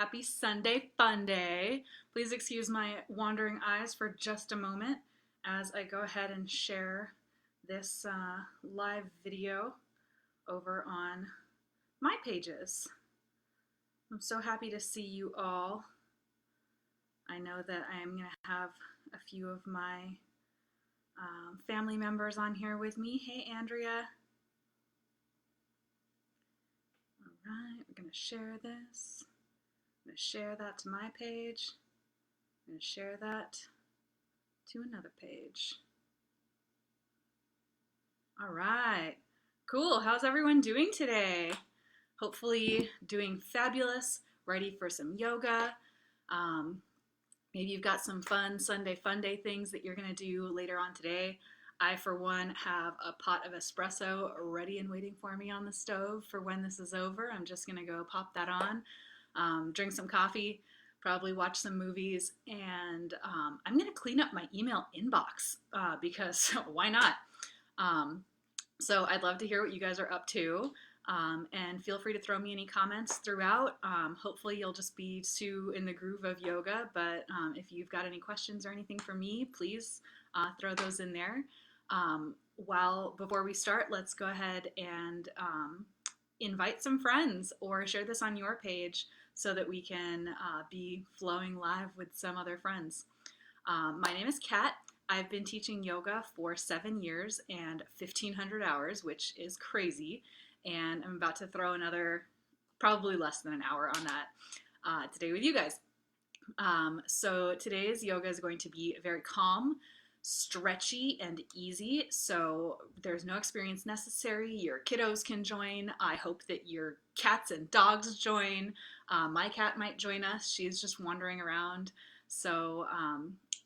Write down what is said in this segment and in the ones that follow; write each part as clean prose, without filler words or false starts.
Happy Sunday Funday. Please excuse my wandering eyes for just a moment as I go ahead and share this live video over on my pages. I'm so happy to see you all. I know that I am going to have a few of my family members on here with me. Hey, Andrea. All right, we're going to share this. I'm going to share that to my page. I'm going to share that to another page. All right, cool. How's everyone doing today? Hopefully doing fabulous, ready for some yoga. Maybe you've got some fun Sunday Funday things that you're going to do later on today. I, for one, have a pot of espresso ready and waiting for me on the stove for when this is over. I'm just going to go pop that on, drink some coffee, probably watch some movies, and I'm going to clean up my email inbox because why not? So I'd love to hear what you guys are up to. And feel free to throw me any comments throughout. Hopefully you'll just be too in the groove of yoga, but if you've got any questions or anything for me, please throw those in there. Before we start, let's go ahead and invite some friends or share this on your page so that we can be flowing live with some other friends. My name is Kat. I've been teaching yoga for 7 years and 1,500 hours, which is crazy. And I'm about to throw another, probably less than an hour on that today with you guys. So today's yoga is going to be very calm, stretchy, and easy. So there's no experience necessary. Your kiddos can join. I hope that your cats and dogs join. My cat might join us. She's just wandering around. So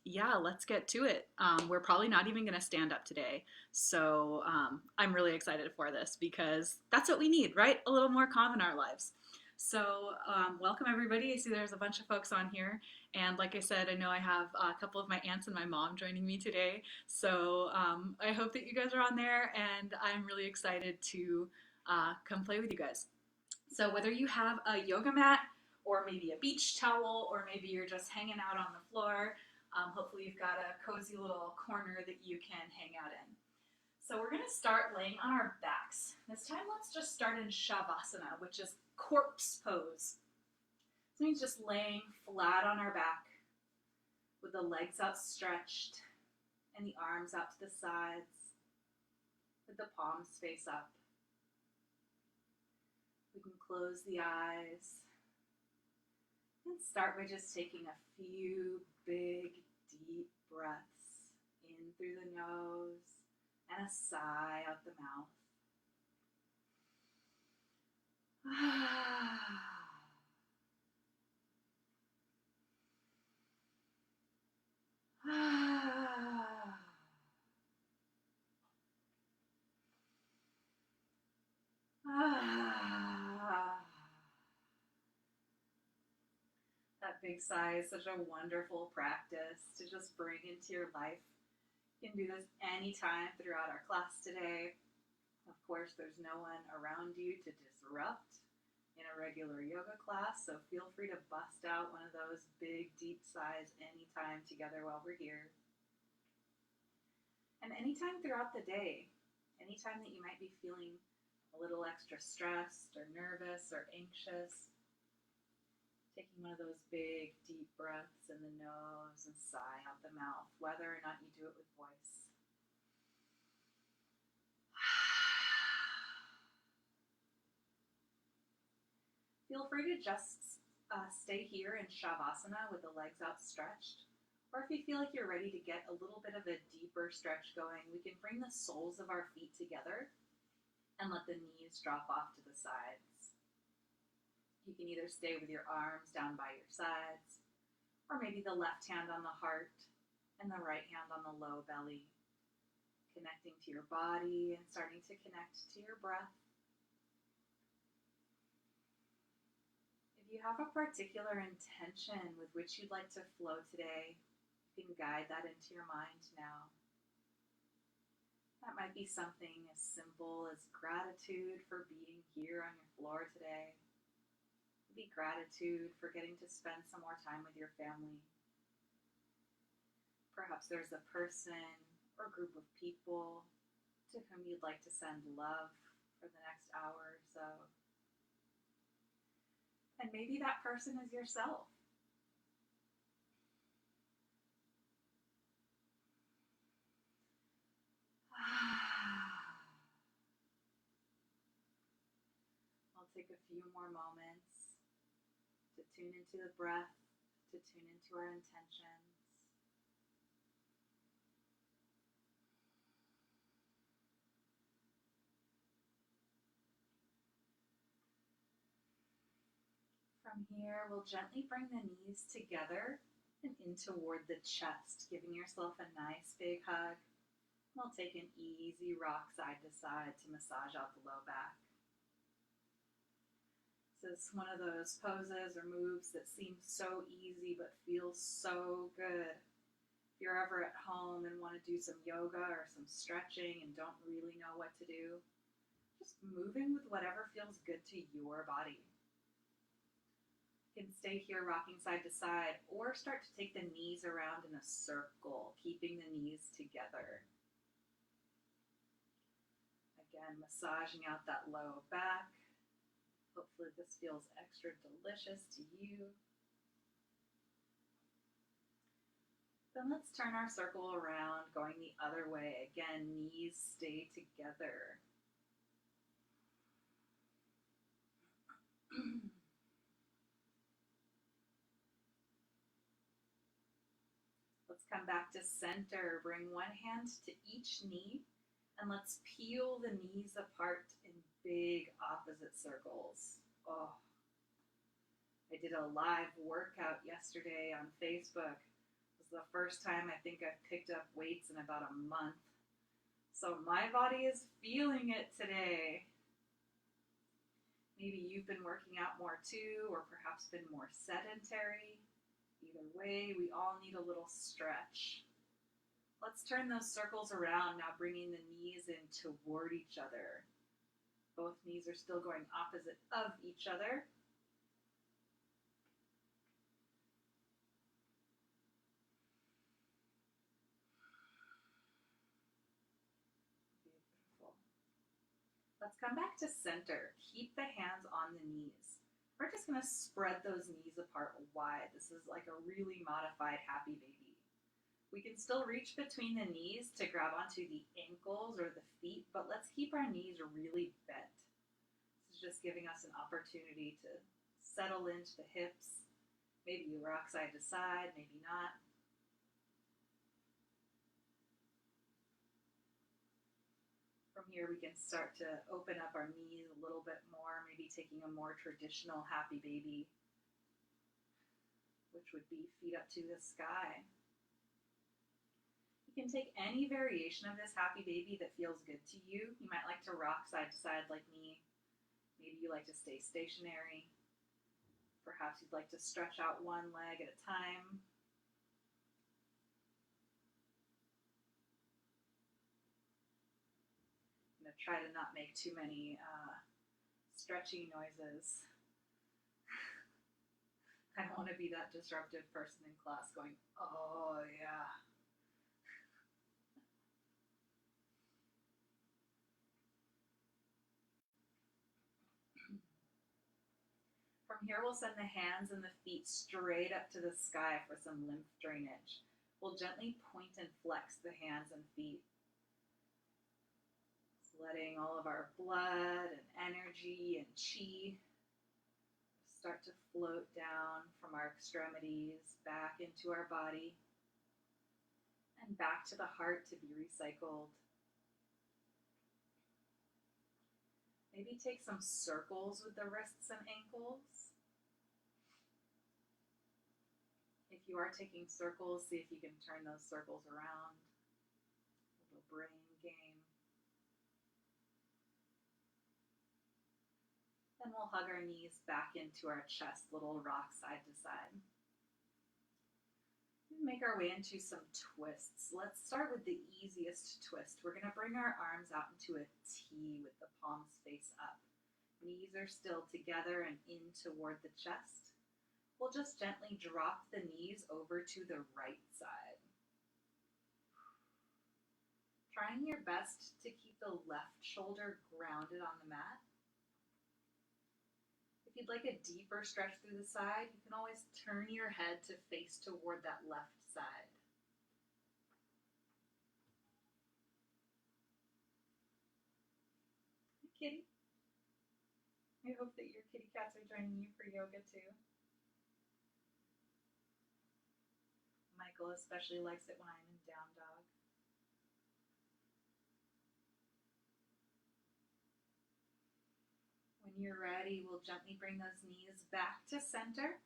yeah, let's get to it. We're probably not even going to stand up today. So I'm really excited for this because that's what we need, right? A little more calm in our lives. So welcome everybody. I see there's a bunch of folks on here. And like I said, I know I have a couple of my aunts and my mom joining me today. So I hope that you guys are on there, and I'm really excited to come play with you guys. So whether you have a yoga mat or maybe a beach towel, or maybe you're just hanging out on the floor, hopefully you've got a cozy little corner that you can hang out in. So we're going to start laying on our backs. This time let's just start in Shavasana, which is corpse pose. This means just laying flat on our back with the legs outstretched and the arms out to the sides with the palms face up. We can close the eyes and start by just taking a few big, deep breaths in through the nose and a sigh out the mouth. That big sigh is such a wonderful practice to just bring into your life. You can do this anytime throughout our class today. Of course, there's no one around you to disrupt in a regular yoga class, so feel free to bust out one of those big, deep sighs anytime together while we're here. And anytime throughout the day, anytime that you might be feeling a little extra stressed or nervous or anxious, taking one of those big, deep breaths in the nose and sigh out the mouth, whether or not you do it with voice. Feel free to just stay here in Shavasana with the legs outstretched. Or if you feel like you're ready to get a little bit of a deeper stretch going, we can bring the soles of our feet together and let the knees drop off to the sides. You can either stay with your arms down by your sides, or maybe the left hand on the heart and the right hand on the low belly, connecting to your body and starting to connect to your breath. If you have a particular intention with which you'd like to flow today, you can guide that into your mind now. That might be something as simple as gratitude for being here on your floor today. Maybe gratitude for getting to spend some more time with your family. Perhaps there's a person or group of people to whom you'd like to send love for the next hour or so. And maybe that person is yourself. I'll take a few more moments to tune into the breath, to tune into our intentions. From here, we'll gently bring the knees together and in toward the chest, giving yourself a nice big hug. We'll take an easy rock side to side to massage out the low back. This is one of those poses or moves that seem so easy but feels so good. If you're ever at home and want to do some yoga or some stretching and don't really know what to do, just moving with whatever feels good to your body. You can stay here rocking side to side or start to take the knees around in a circle, keeping the knees together. Again, massaging out that low back. Hopefully this feels extra delicious to you. Then let's turn our circle around, going the other way. Again, knees stay together. Let's come back to center. Bring one hand to each knee, and let's peel the knees apart in big opposite circles. Oh, I did a live workout yesterday on Facebook. It was the first time I think I've picked up weights in about a month. So my body is feeling it today. Maybe you've been working out more too, or perhaps been more sedentary. Either way, we all need a little stretch. Let's turn those circles around, now bringing the knees in toward each other. Both knees are still going opposite of each other. Beautiful. Let's come back to center. Keep the hands on the knees. We're just going to spread those knees apart wide. This is like a really modified happy baby. We can still reach between the knees to grab onto the ankles or the feet, but let's keep our knees really bent. This is just giving us an opportunity to settle into the hips. Maybe you rock side to side, maybe not. From here, we can start to open up our knees a little bit more, maybe taking a more traditional happy baby, which would be feet up to the sky. You can take any variation of this happy baby that feels good to you. You might like to rock side to side like me. Maybe you like to stay stationary. Perhaps you'd like to stretch out one leg at a time. I'm going to try to not make too many stretchy noises. I don't want to be that disruptive person in class going, oh yeah. From here, we'll send the hands and the feet straight up to the sky for some lymph drainage. We'll gently point and flex the hands and feet. Just letting all of our blood and energy and chi start to float down from our extremities back into our body and back to the heart to be recycled. Maybe take some circles with the wrists and ankles. If you are taking circles, see if you can turn those circles around. A little brain game. Then we'll hug our knees back into our chest, little rock side to side. Make our way into some twists. Let's start with the easiest twist. We're going to bring our arms out into a T with the palms face up. Knees are still together and in toward the chest. We'll just gently drop the knees over to the right side. Trying your best to keep the left shoulder grounded on the mat. If you'd like a deeper stretch through the side, you can always turn your head to face toward that left side. Hi, kitty. I hope that your kitty cats are joining you for yoga too. Michael especially likes it when I'm in down dog. When you're ready, we'll gently bring those knees back to center.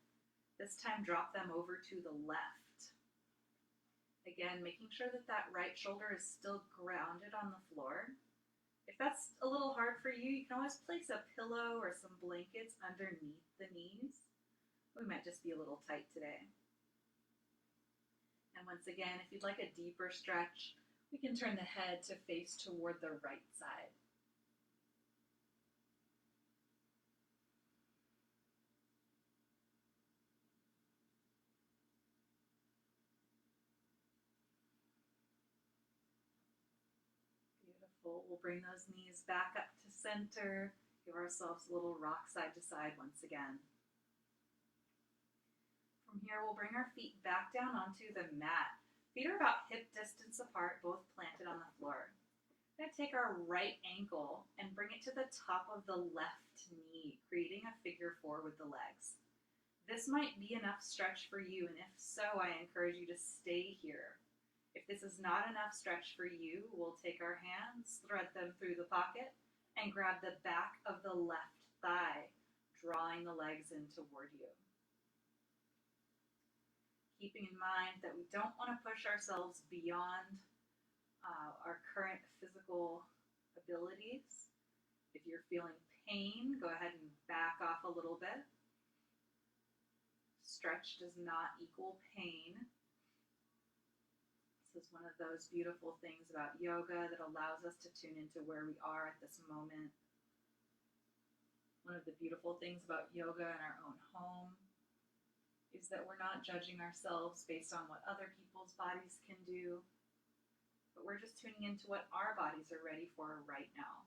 This time, drop them over to the left. Again, making sure that that right shoulder is still grounded on the floor. If that's a little hard for you, you can always place a pillow or some blankets underneath the knees. We might just be a little tight today. And once again, if you'd like a deeper stretch, we can turn the head to face toward the right side. Beautiful. We'll bring those knees back up to center. Give ourselves a little rock side to side once again. From here, we'll bring our feet back down onto the mat. Feet are about hip distance apart, both planted on the floor. We're going to take our right ankle and bring it to the top of the left knee, creating a figure four with the legs. This might be enough stretch for you, and if so, I encourage you to stay here. If this is not enough stretch for you, we'll take our hands, thread them through the pocket, and grab the back of the left thigh, drawing the legs in toward you. Keeping in mind that we don't want to push ourselves beyond our current physical abilities. If you're feeling pain, go ahead and back off a little bit. Stretch does not equal pain. This is one of those beautiful things about yoga that allows us to tune into where we are at this moment. One of the beautiful things about yoga in our own home is that we're not judging ourselves based on what other people's bodies can do, but we're just tuning into what our bodies are ready for right now.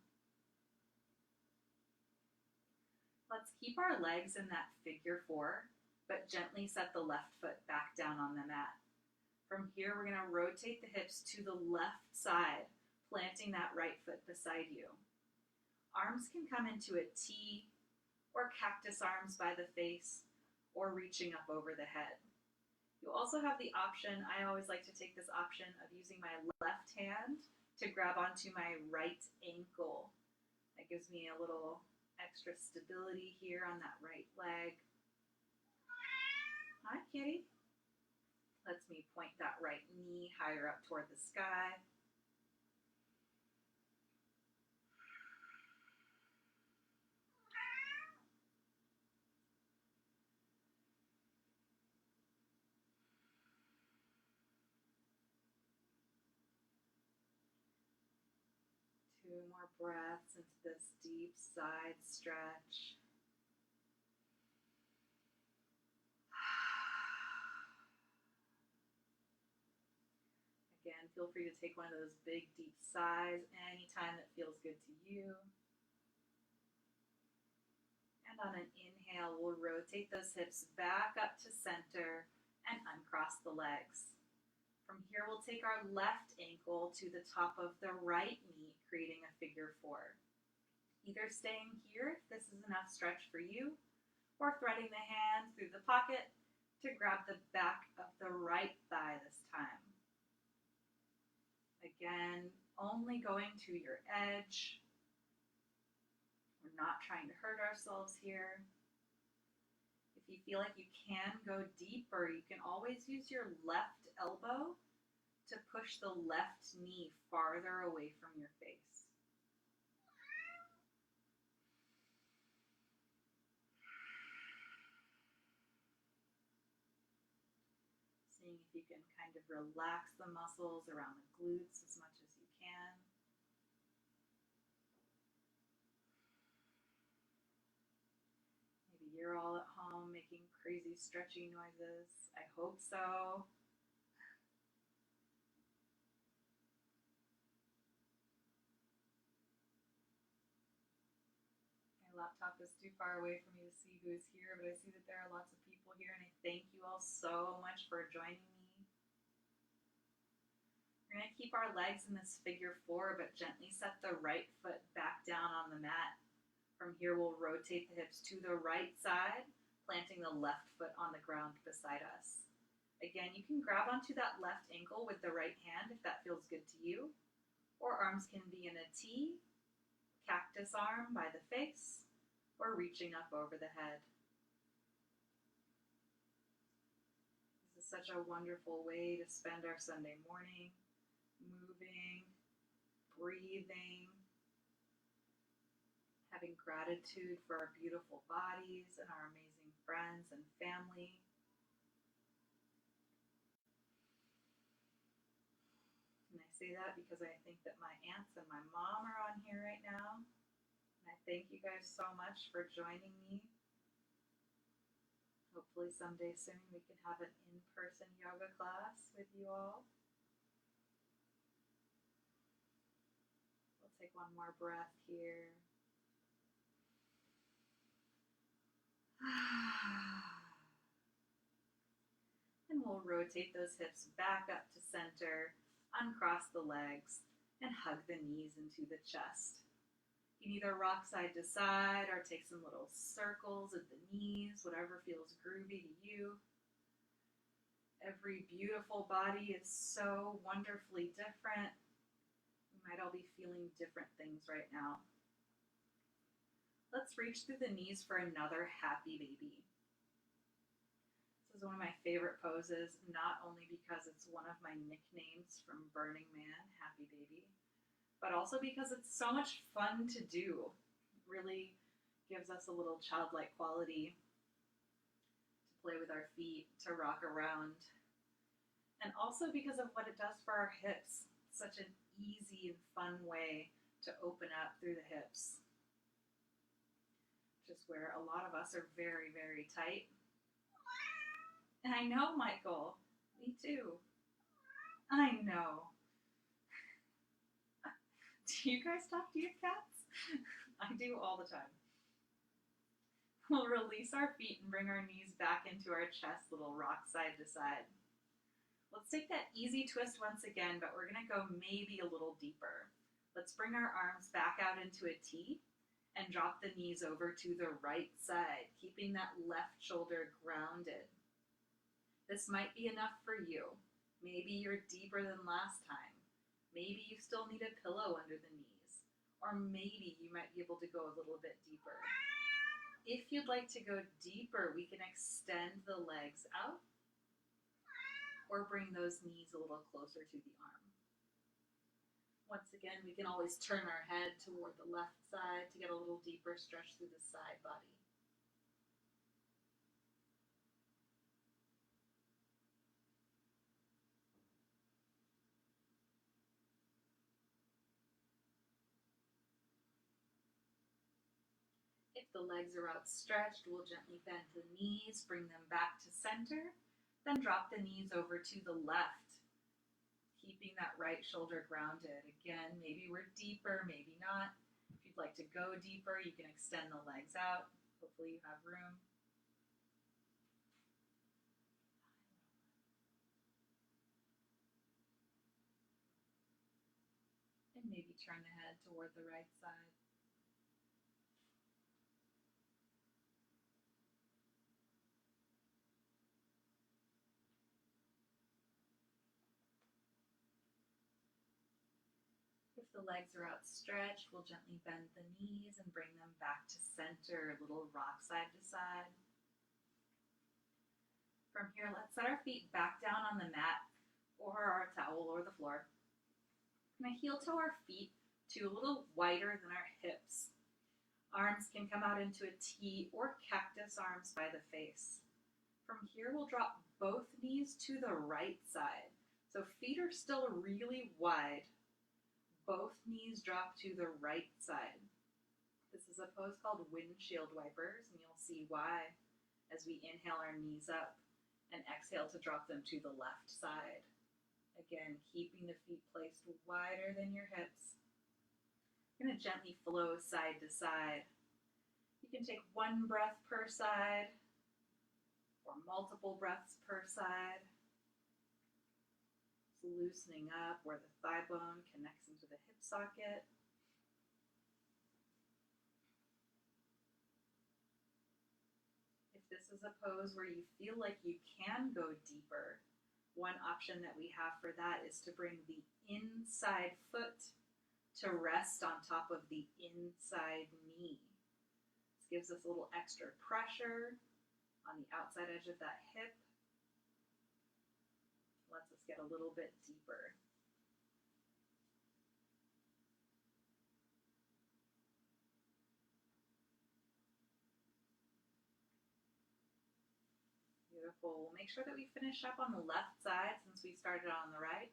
Let's keep our legs in that figure four, but gently set the left foot back down on the mat. From here, we're going to rotate the hips to the left side, planting that right foot beside you. Arms can come into a T or cactus arms by the face, or reaching up over the head. You also have the option, I always like to take this option of using my left hand to grab onto my right ankle. That gives me a little extra stability here on that right leg. Hi, kitty. Lets me point that right knee higher up toward the sky. Two more breaths into this deep side stretch. Again, feel free to take one of those big, deep sighs anytime that feels good to you. And on an inhale, we'll rotate those hips back up to center and uncross the legs. From here, we'll take our left ankle to the top of the right knee, creating a figure four. Either staying here if this is enough stretch for you, or threading the hand through the pocket to grab the back of the right thigh this time. Again, only going to your edge. We're not trying to hurt ourselves here. If you feel like you can go deeper, you can always use your left elbow to push the left knee farther away from your face. Seeing if you can kind of relax the muscles around the glutes as much as you can. stretchy noises. I hope so. My laptop is too far away for me to see who's here, but I see that there are lots of people here, and I thank you all so much for joining me. We're going to keep our legs in this figure 4, but gently set the right foot back down on the mat. From here, we'll rotate the hips to the right side, planting the left foot on the ground beside us. Again, you can grab onto that left ankle with the right hand if that feels good to you, or arms can be in a T, cactus arm by the face, or reaching up over the head. This is such a wonderful way to spend our Sunday morning, moving, breathing, having gratitude for our beautiful bodies and our amazing friends and family. And I say that because I think that my aunts and my mom are on here right now. And I thank you guys so much for joining me. Hopefully someday soon we can have an in-person yoga class with you all. We'll take one more breath here. And we'll rotate those hips back up to center, uncross the legs, and hug the knees into the chest. You can either rock side to side or take some little circles at the knees, whatever feels groovy to you. Every beautiful body is so wonderfully different. We might all be feeling different things right now. Let's reach through the knees for another happy baby. This is one of my favorite poses, not only because it's one of my nicknames from Burning Man, Happy Baby, but also because it's so much fun to do. It really gives us a little childlike quality to play with our feet, to rock around, and also because of what it does for our hips. It's such an easy and fun way to open up through the hips, which is where a lot of us are very, very tight. And I know, Michael, me too. I know. Do you guys talk to your cats? I do all the time. We'll release our feet and bring our knees back into our chest, little rock side to side. Let's take that easy twist once again, but we're gonna go maybe a little deeper. Let's bring our arms back out into a T and drop the knees over to the right side, keeping that left shoulder grounded. This might be enough for you. Maybe you're deeper than last time. Maybe you still need a pillow under the knees, or maybe you might be able to go a little bit deeper. If you'd like to go deeper, we can extend the legs out or bring those knees a little closer to the arm. Once again, we can always turn our head toward the left side to get a little deeper stretch through the side body. If the legs are outstretched, we'll gently bend the knees, bring them back to center, then drop the knees over to the left, keeping that right shoulder grounded. Again, maybe we're deeper, maybe not. If you'd like to go deeper, you can extend the legs out. Hopefully you have room. And maybe turn the head toward the right side. If the legs are outstretched, we'll gently bend the knees and bring them back to center, a little rock side to side. From here, let's set our feet back down on the mat or our towel or the floor. And I heel toe our feet to a little wider than our hips. Arms can come out into a T or cactus arms by the face. From here, we'll drop both knees to the right side. So feet are still really wide. Both knees drop to the right side. This is a pose called windshield wipers, and you'll see why. as we inhale our knees up and exhale to drop them to the left side. Again, keeping the feet placed wider than your hips. You're going to gently flow side to side. You can take one breath per side or multiple breaths per side. It's loosening up where the thigh bone connects into the hip socket. If this is a pose where you feel like you can go deeper, one option that we have for that is to bring the inside foot to rest on top of the inside knee. This gives us a little extra pressure on the outside edge of that hip. Lets us get a little bit deeper. Beautiful. We'll make sure that we finish up on the left side since we started on the right.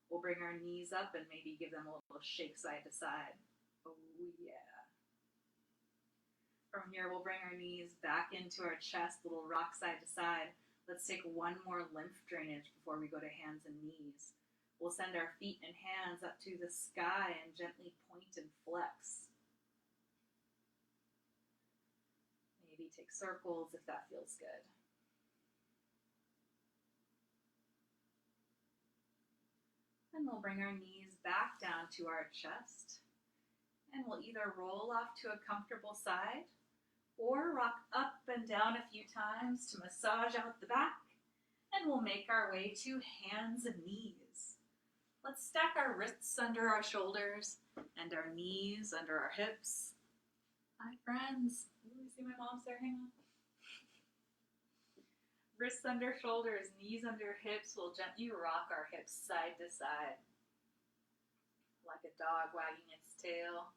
We'll bring our knees up and maybe give them a little shake side to side. Oh yeah. From here, we'll bring our knees back into our chest, little rock side to side. Let's take one more lymph drainage before we go to hands and knees. We'll send our feet and hands up to the sky and gently point and flex. Maybe take circles if that feels good. And we'll bring our knees back down to our chest. And we'll either roll off to a comfortable side or rock up and down a few times to massage out the back. And we'll make our way to hands and knees. Let's stack our wrists under our shoulders and our knees under our hips. Hi, friends. You see my mom's there? Hang on. Wrists under shoulders, knees under hips. We'll gently rock our hips side to side, like a dog wagging its tail.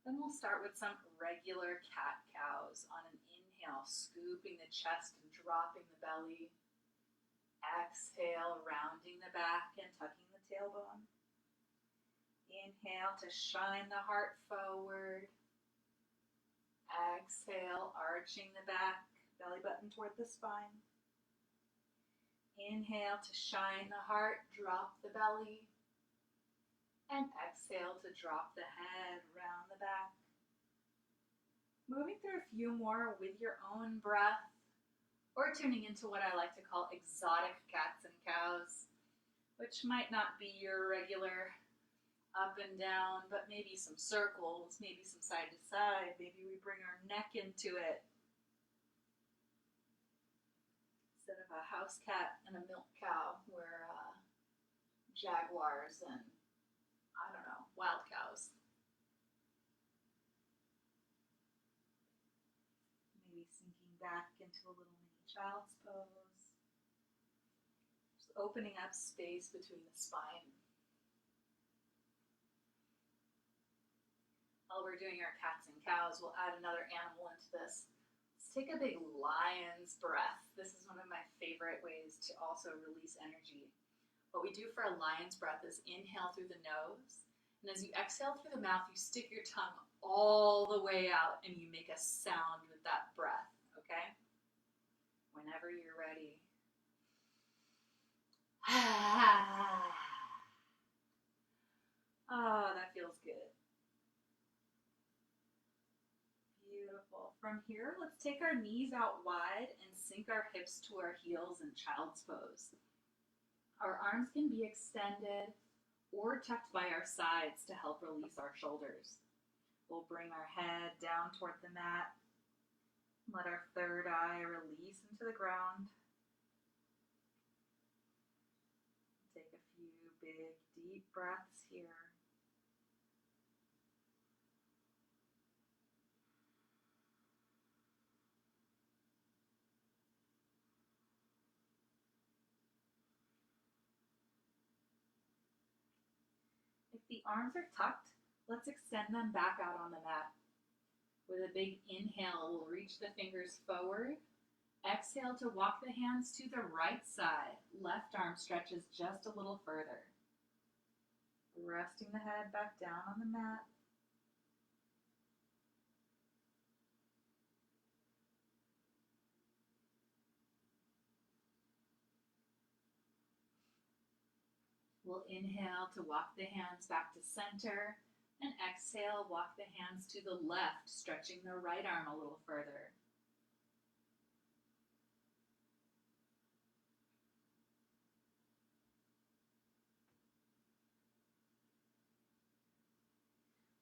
Then we'll start with some regular cat-cows on an inhale, scooping the chest and dropping the belly. Exhale, rounding the back and tucking the tailbone. Inhale to shine the heart forward. Exhale, arching the back, belly button toward the spine. Inhale to shine the heart, drop the belly. And exhale to drop the head, round the back. Moving through a few more with your own breath, or tuning into what I like to call exotic cats and cows, which might not be your regular up and down, but maybe some circles, maybe some side to side. Maybe we bring our neck into it. Instead of a house cat and a milk cow, we're jaguars and, I don't know, wild cows. Maybe sinking back into a little mini child's pose. Just opening up space between the spine. While we're doing our cats and cows, we'll add another animal into this. Let's take a big lion's breath. This is one of my favorite ways to also release energy. What we do for a lion's breath is inhale through the nose, and as you exhale through the mouth, you stick your tongue all the way out and you make a sound with that breath, okay? Whenever you're ready. Oh, that feels good. Beautiful. From here, let's take our knees out wide and sink our hips to our heels in child's pose. Our arms can be extended or tucked by our sides to help release our shoulders. We'll bring our head down toward the mat. Let our third eye release into the ground. Take a few big, deep breaths here. If the arms are tucked, let's extend them back out on the mat. With a big inhale, we'll reach the fingers forward. Exhale to walk the hands to the right side. Left arm stretches just a little further. Resting the head back down on the mat. We'll inhale to walk the hands back to center, and exhale, walk the hands to the left, stretching the right arm a little further.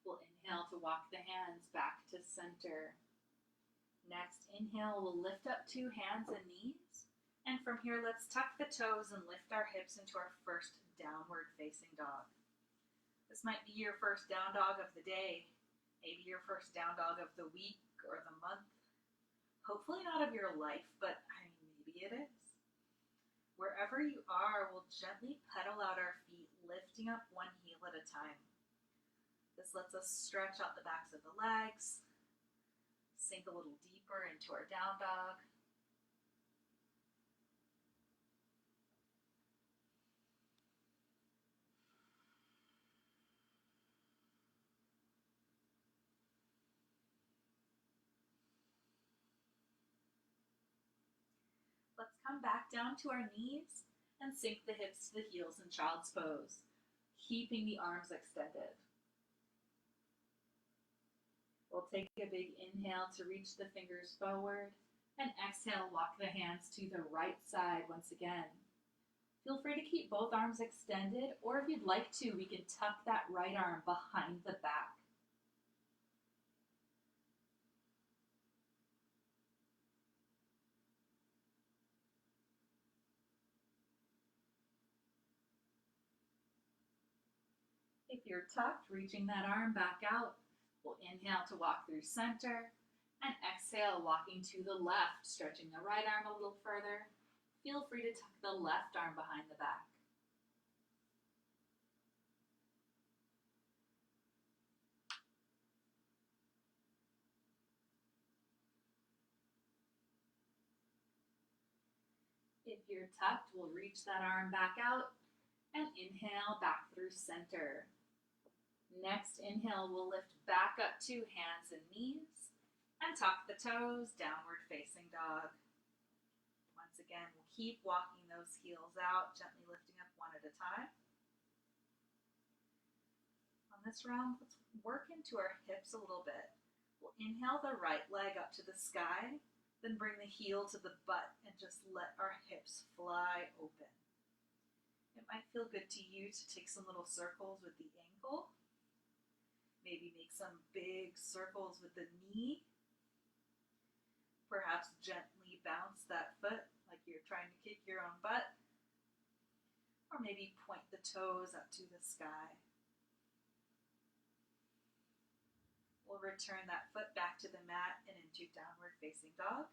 We'll inhale to walk the hands back to center. Next inhale, we'll lift up 2 hands and knees. And from here, let's tuck the toes and lift our hips into our first downward facing dog. This might be your first down dog of the day, maybe your first down dog of the week or the month. Hopefully not of your life, but maybe it is. Wherever you are, we'll gently pedal out our feet, lifting up 1 heel at a time. This lets us stretch out the backs of the legs, sink a little deeper into our down dog. Let's come back down to our knees and sink the hips to the heels in child's pose, keeping the arms extended. We'll take a big inhale to reach the fingers forward, and exhale, walk the hands to the right side once again. Feel free to keep both arms extended, or if you'd like to, we can tuck that right arm behind the back. If you're tucked, reaching that arm back out, we'll inhale to walk through center, and exhale, walking to the left, stretching the right arm a little further. Feel free to tuck the left arm behind the back. If you're tucked, we'll reach that arm back out and inhale back through center. Next inhale, we'll lift back up to hands and knees and tuck the toes, downward facing dog. Once again, we'll keep walking those heels out, gently lifting up 1 at a time. On this round, let's work into our hips a little bit. We'll inhale the right leg up to the sky, then bring the heel to the butt and just let our hips fly open. It might feel good to you to take some little circles with the ankle. Maybe make some big circles with the knee. Perhaps gently bounce that foot like you're trying to kick your own butt. Or maybe point the toes up to the sky. We'll return that foot back to the mat and into downward facing dog.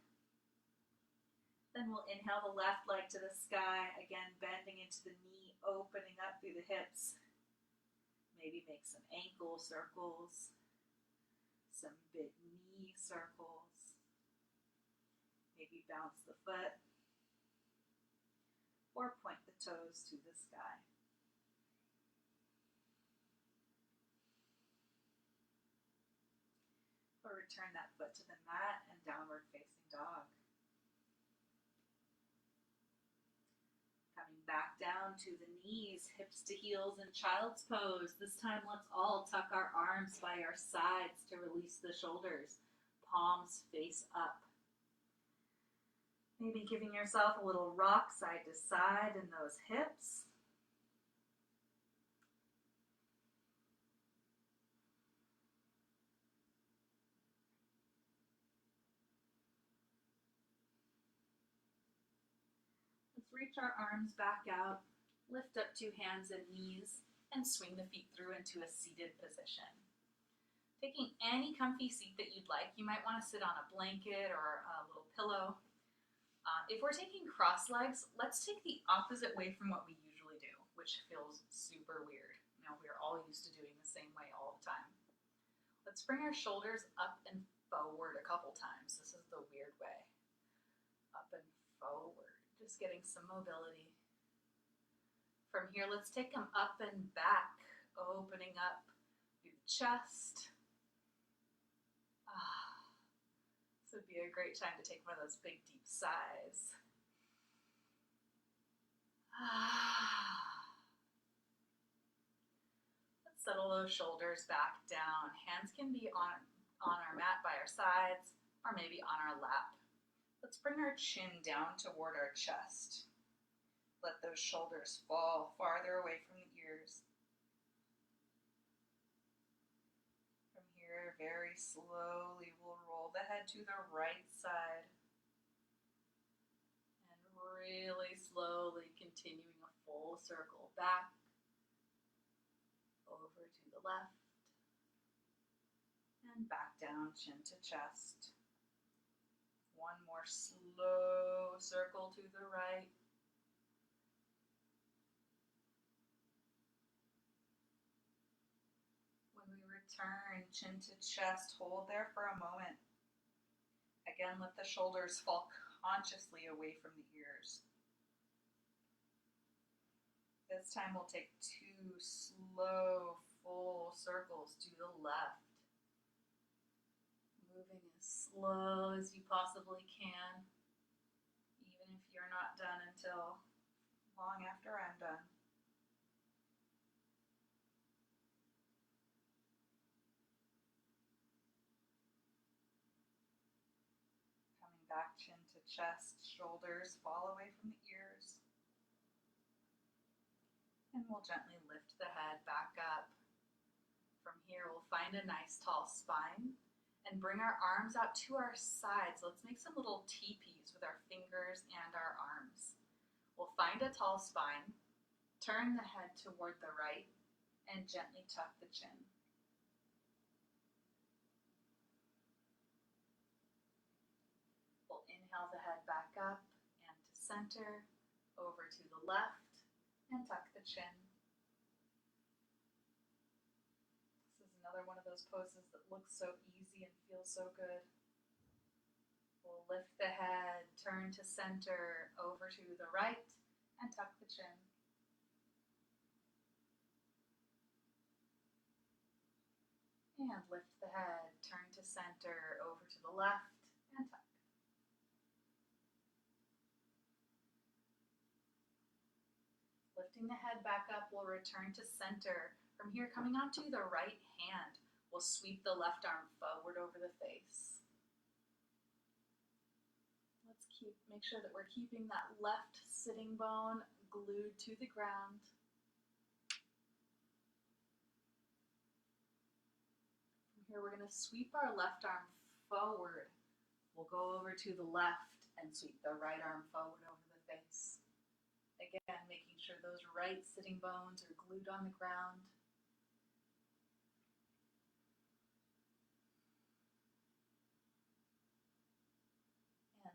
Then we'll inhale the left leg to the sky, again bending into the knee, opening up through the hips. Maybe make some ankle circles, some big knee circles. Maybe bounce the foot or point the toes to the sky. Or return that foot to the mat and downward facing dog. Coming back down to the knees, hips to heels in child's pose. This time let's all tuck our arms by our sides to release the shoulders. Palms face up. Maybe giving yourself a little rock side to side in those hips. Reach our arms back out, lift up 2 hands and knees, and swing the feet through into a seated position. Taking any comfy seat that you'd like. You might want to sit on a blanket or a little pillow. If we're taking cross legs, let's take the opposite way from what we usually do, which feels super weird. We're all used to doing the same way all the time. Let's bring our shoulders up and forward a couple times. This is the weird way. Up and forward. Just getting some mobility. From here, let's take them up and back, opening up through the chest. This would be a great time to take one of those big, deep sighs. Settle those shoulders back down. Hands can be on our mat by our sides or maybe on our lap. Let's bring our chin down toward our chest. Let those shoulders fall farther away from the ears. From here, very slowly, we'll roll the head to the right side. And really slowly continuing a full circle back, over to the left, and back down, chin to chest. One more slow circle to the right. When we return, chin to chest, hold there for a moment. Again, let the shoulders fall consciously away from the ears. This time we'll take 2 slow, full circles to the left. Moving as slow as you possibly can, even if you're not done until long after I'm done. Coming back, chin to chest, shoulders fall away from the ears. And we'll gently lift the head back up. From here, we'll find a nice tall spine and bring our arms out to our sides. Let's make some little teepees with our fingers and our arms. We'll find a tall spine, turn the head toward the right, and gently tuck the chin. We'll inhale the head back up and to center, over to the left, and tuck the chin. Another one of those poses that looks so easy and feels so good. We'll lift the head, turn to center, over to the right, and tuck the chin. And lift the head, turn to center, over to the left, and tuck. Lifting the head back up, we'll return to center. From here, coming onto the right hand, we'll sweep the left arm forward over the face. Let's make sure that we're keeping that left sitting bone glued to the ground. From here, we're going to sweep our left arm forward. We'll go over to the left and sweep the right arm forward over the face. Again, making sure those right sitting bones are glued on the ground.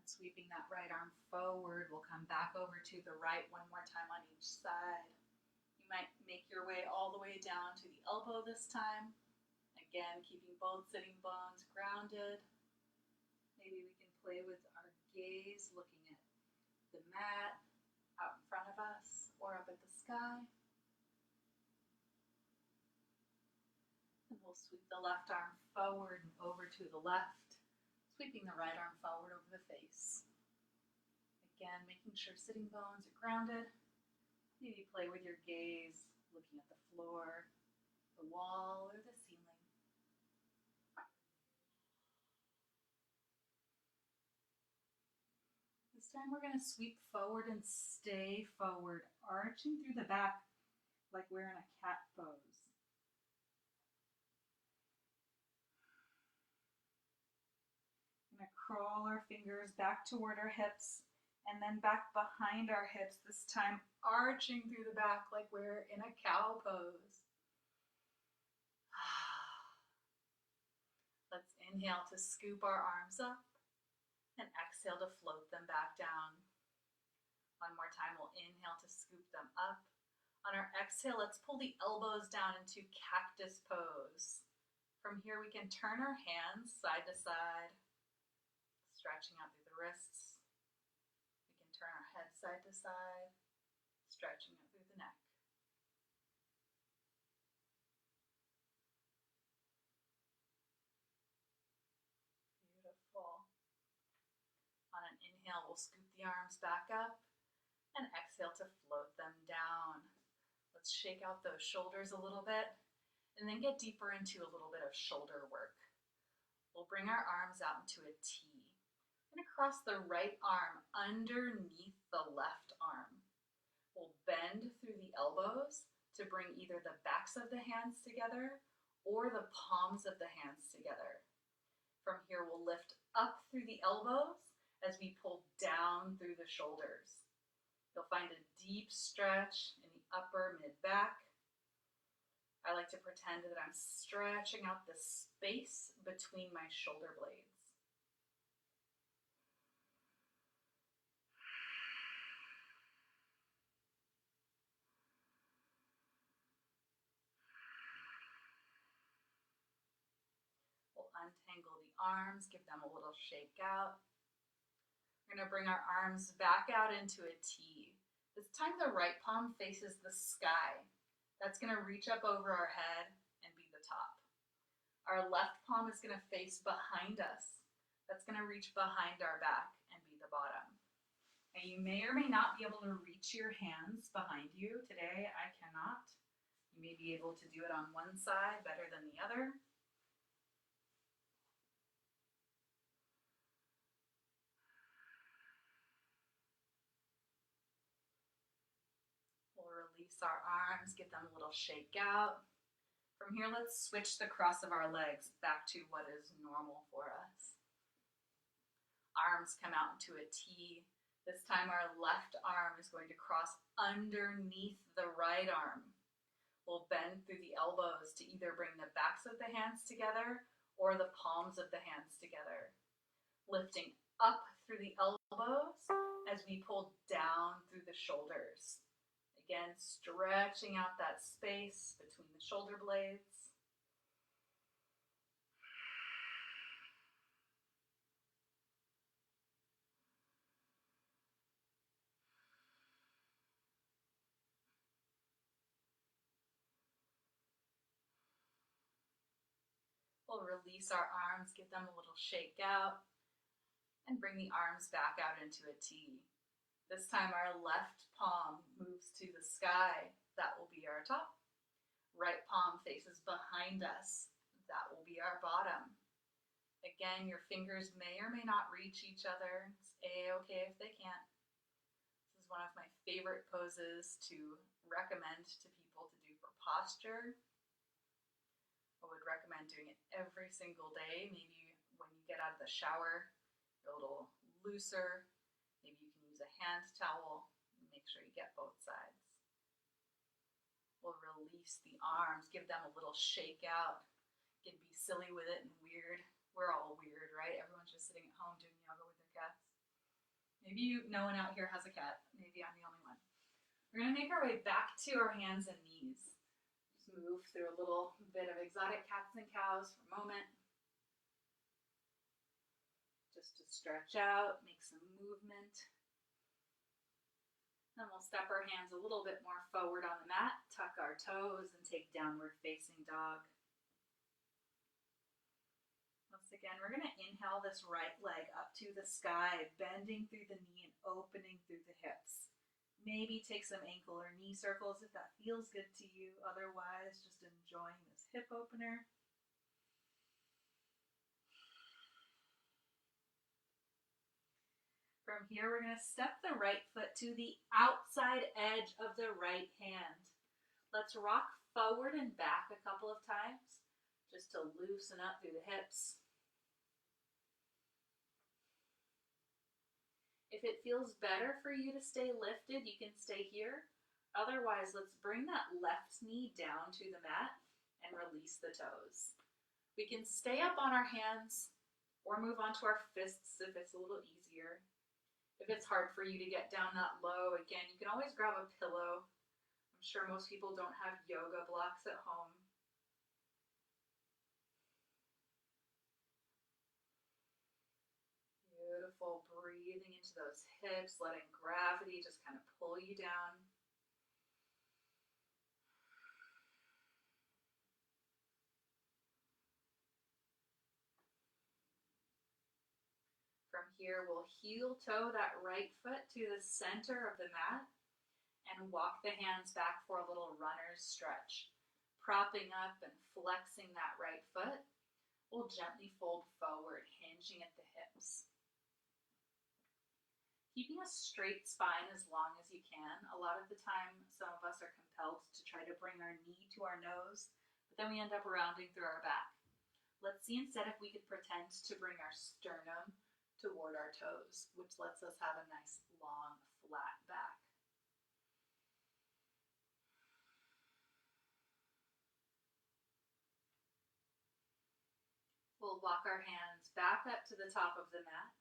Sweeping that right arm forward, we'll come back over to the right one more time on each side. You might make your way all the way down to the elbow this time. Again, keeping both sitting bones grounded. Maybe we can play with our gaze, looking at the mat out in front of us or up at the sky. And we'll sweep the left arm forward and over to the left. Sweeping the right arm forward over the face. Again, making sure sitting bones are grounded. Maybe play with your gaze, looking at the floor, the wall, or the ceiling. This time we're going to sweep forward and stay forward, arching through the back like we're in a cat pose. Crawl our fingers back toward our hips and then back behind our hips, this time arching through the back like we're in a cow pose. Let's inhale to scoop our arms up and exhale to float them back down. One more time, we'll inhale to scoop them up. On our exhale, let's pull the elbows down into cactus pose. From here, we can turn our hands side to side, stretching out through the wrists. We can turn our head side to side, stretching out through the neck. Beautiful. On an inhale, we'll scoop the arms back up and exhale to float them down. Let's shake out those shoulders a little bit and then get deeper into a little bit of shoulder work. We'll bring our arms out into a T. We're gonna cross the right arm underneath the left arm. We'll bend through the elbows to bring either the backs of the hands together or the palms of the hands together. From here, we'll lift up through the elbows as we pull down through the shoulders. You'll find a deep stretch in the upper mid-back. I like to pretend that I'm stretching out the space between my shoulder blades. We'll untangle the arms, give them a little shake out. We're going to bring our arms back out into a T. This time the right palm faces the sky. That's going to reach up over our head and be the top. Our left palm is going to face behind us. That's going to reach behind our back and be the bottom. And you may or may not be able to reach your hands behind you. Today I cannot. You may be able to do it on one side better than the other. Release our arms, give them a little shake out. From here, let's switch the cross of our legs back to what is normal for us. Arms come out into a T. This time our left arm is going to cross underneath the right arm. We'll bend through the elbows to either bring the backs of the hands together or the palms of the hands together. Lifting up through the elbows as we pull down through the shoulders. Again, stretching out that space between the shoulder blades. We'll release our arms, give them a little shake out, and bring the arms back out into a T. This time our left palm moves to the sky. That will be our top. Right palm faces behind us. That will be our bottom. Again, your fingers may or may not reach each other. It's a-okay if they can't. This is one of my favorite poses to recommend to people to do for posture. I would recommend doing it every single day. Maybe when you get out of the shower, you're a little looser. Maybe you can use a hand towel and make sure you get both sides. We'll release the arms, give them a little shake out. You can be silly with it and weird. We're all weird, right? Everyone's just sitting at home doing yoga with their cats. Maybe no one out here has a cat. Maybe I'm the only one. We're going to make our way back to our hands and knees. Just move through a little bit of exotic cats and cows for a moment. Just to stretch out, make some movement. Then we'll step our hands a little bit more forward on the mat, tuck our toes, and take downward facing dog. Once again, we're going to inhale this right leg up to the sky, bending through the knee and opening through the hips. Maybe take some ankle or knee circles if that feels good to you. Otherwise, just enjoying this hip opener. From here, we're going to step the right foot to the outside edge of the right hand. Let's rock forward and back a couple of times just to loosen up through the hips. If it feels better for you to stay lifted, you can stay here. Otherwise, let's bring that left knee down to the mat and release the toes. We can stay up on our hands or move on to our fists if it's a little easier. If it's hard for you to get down that low, again, you can always grab a pillow. I'm sure most people don't have yoga blocks at home. Beautiful, breathing into those hips, letting gravity just kind of pull you down. From here, we'll heel toe that right foot to the center of the mat and walk the hands back for a little runner's stretch. propping up and flexing that right foot. We'll gently fold forward, hinging at the hips. Keeping a straight spine as long as you can. A lot of the time, some of us are compelled to try to bring our knee to our nose, but then we end up rounding through our back. Let's see instead if we could pretend to bring our sternum toward our toes, which lets us have a nice, long, flat back. We'll walk our hands back up to the top of the mat,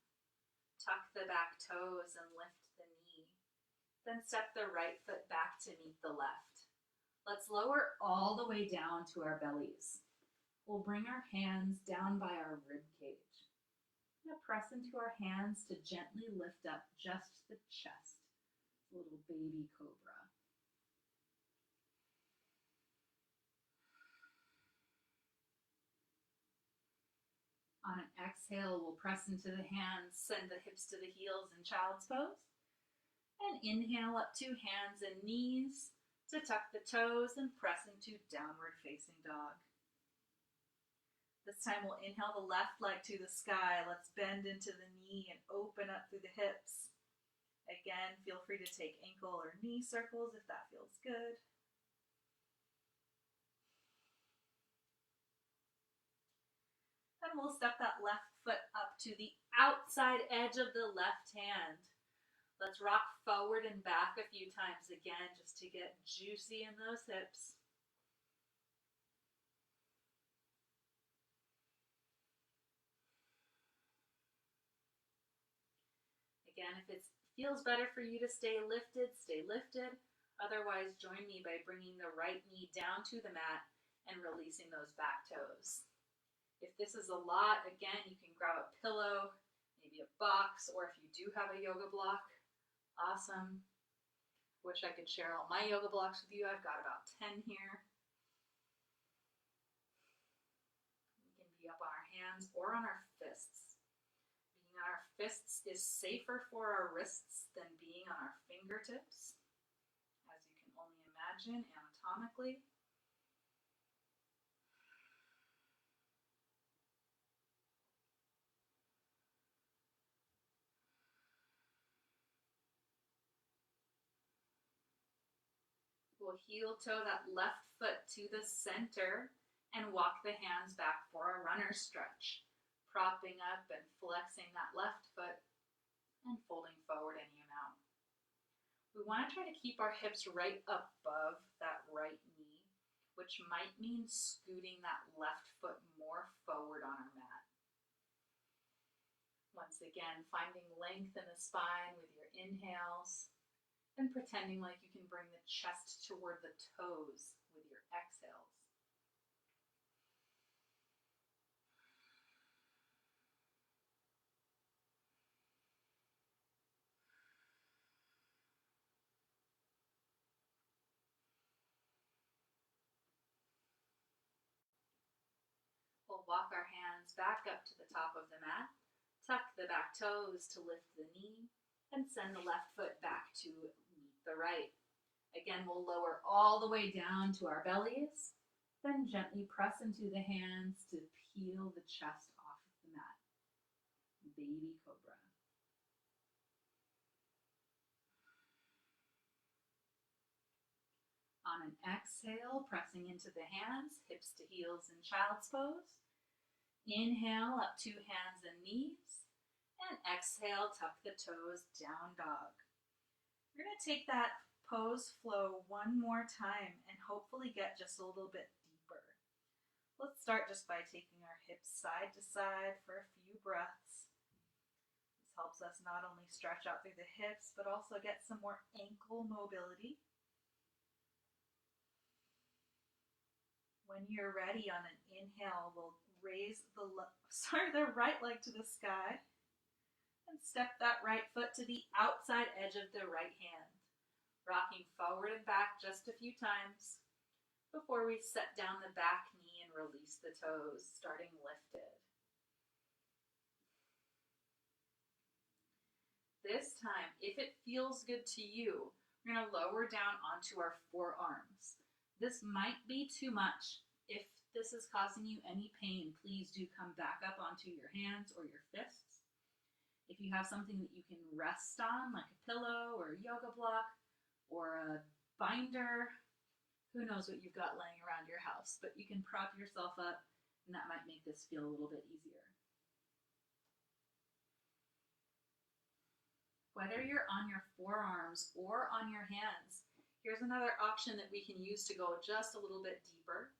tuck the back toes and lift the knee, then step the right foot back to meet the left. Let's lower all the way down to our bellies. We'll bring our hands down by our rib cage. We're going to press into our hands to gently lift up just the chest, little baby cobra. On an exhale, we'll press into the hands, send the hips to the heels in child's pose. And inhale up to hands and knees to tuck the toes and press into downward facing dog. This time we'll inhale the left leg to the sky. Let's bend into the knee and open up through the hips. Again, feel free to take ankle or knee circles if that feels good. Then we'll step that left foot up to the outside edge of the left hand. Let's rock forward and back a few times again just to get juicy in those hips. Again, if it feels better for you to stay lifted, stay lifted. Otherwise, join me by bringing the right knee down to the mat and releasing those back toes. If this is a lot, again, you can grab a pillow, maybe a box, or if you do have a yoga block, awesome. Wish I could share all my yoga blocks with you. I've got about 10 here. We can be up on our hands or on our fists. Being on our fists is safer for our wrists than being on our fingertips, as you can only imagine anatomically. We'll heel toe that left foot to the center and walk the hands back for a runner stretch, propping up and flexing that left foot and folding forward any amount. We want to try to keep our hips right above that right knee, which might mean scooting that left foot more forward on our mat. Once again, finding length in the spine with your inhales, and pretending like you can bring the chest toward the toes with your exhales. We'll walk our hands back up to the top of the mat, tuck the back toes to lift the knee, and send the left foot back to meet the right. Again, we'll lower all the way down to our bellies, then gently press into the hands to peel the chest off of the mat. Baby cobra. On an exhale, pressing into the hands, hips to heels in child's pose. Inhale up to hands and knees. And exhale, tuck the toes, down dog. We're going to take that pose flow one more time and hopefully get just a little bit deeper. Let's start just by taking our hips side to side for a few breaths. This helps us not only stretch out through the hips, but also get some more ankle mobility. When you're ready on an inhale, we'll raise the right leg to the sky. And step that right foot to the outside edge of the right hand, rocking forward and back just a few times before we set down the back knee and release the toes, starting lifted. This time, if it feels good to you, we're going to lower down onto our forearms. This might be too much. If this is causing you any pain, please do come back up onto your hands or your fists. If you have something that you can rest on, like a pillow or a yoga block or a binder, who knows what you've got laying around your house, but you can prop yourself up and that might make this feel a little bit easier. Whether you're on your forearms or on your hands, here's another option that we can use to go just a little bit deeper.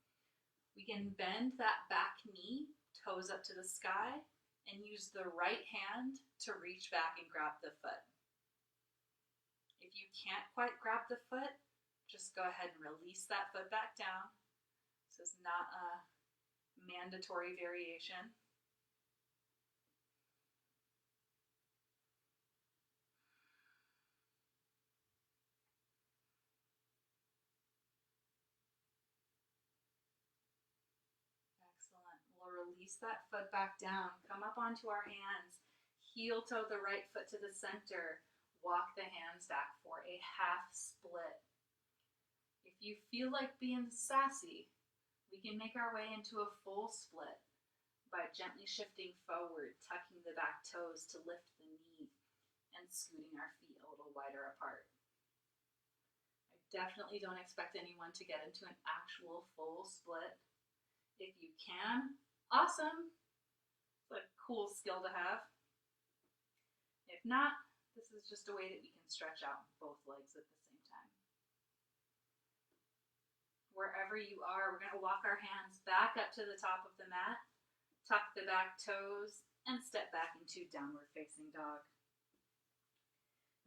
We can bend that back knee, toes up to the sky, and use the right hand to reach back and grab the foot. If you can't quite grab the foot, just go ahead and release that foot back down. This is not a mandatory variation. Excellent. We'll release that foot back down. Come up onto our hands. Heel toe the right foot to the center. Walk the hands back for a half split. If you feel like being sassy, we can make our way into a full split by gently shifting forward, tucking the back toes to lift the knee, and scooting our feet a little wider apart. I definitely don't expect anyone to get into an actual full split. If you can, awesome. It's a cool skill to have. If not, this is just a way that we can stretch out both legs at the same time. Wherever you are, we're going to walk our hands back up to the top of the mat, tuck the back toes, and step back into downward facing dog.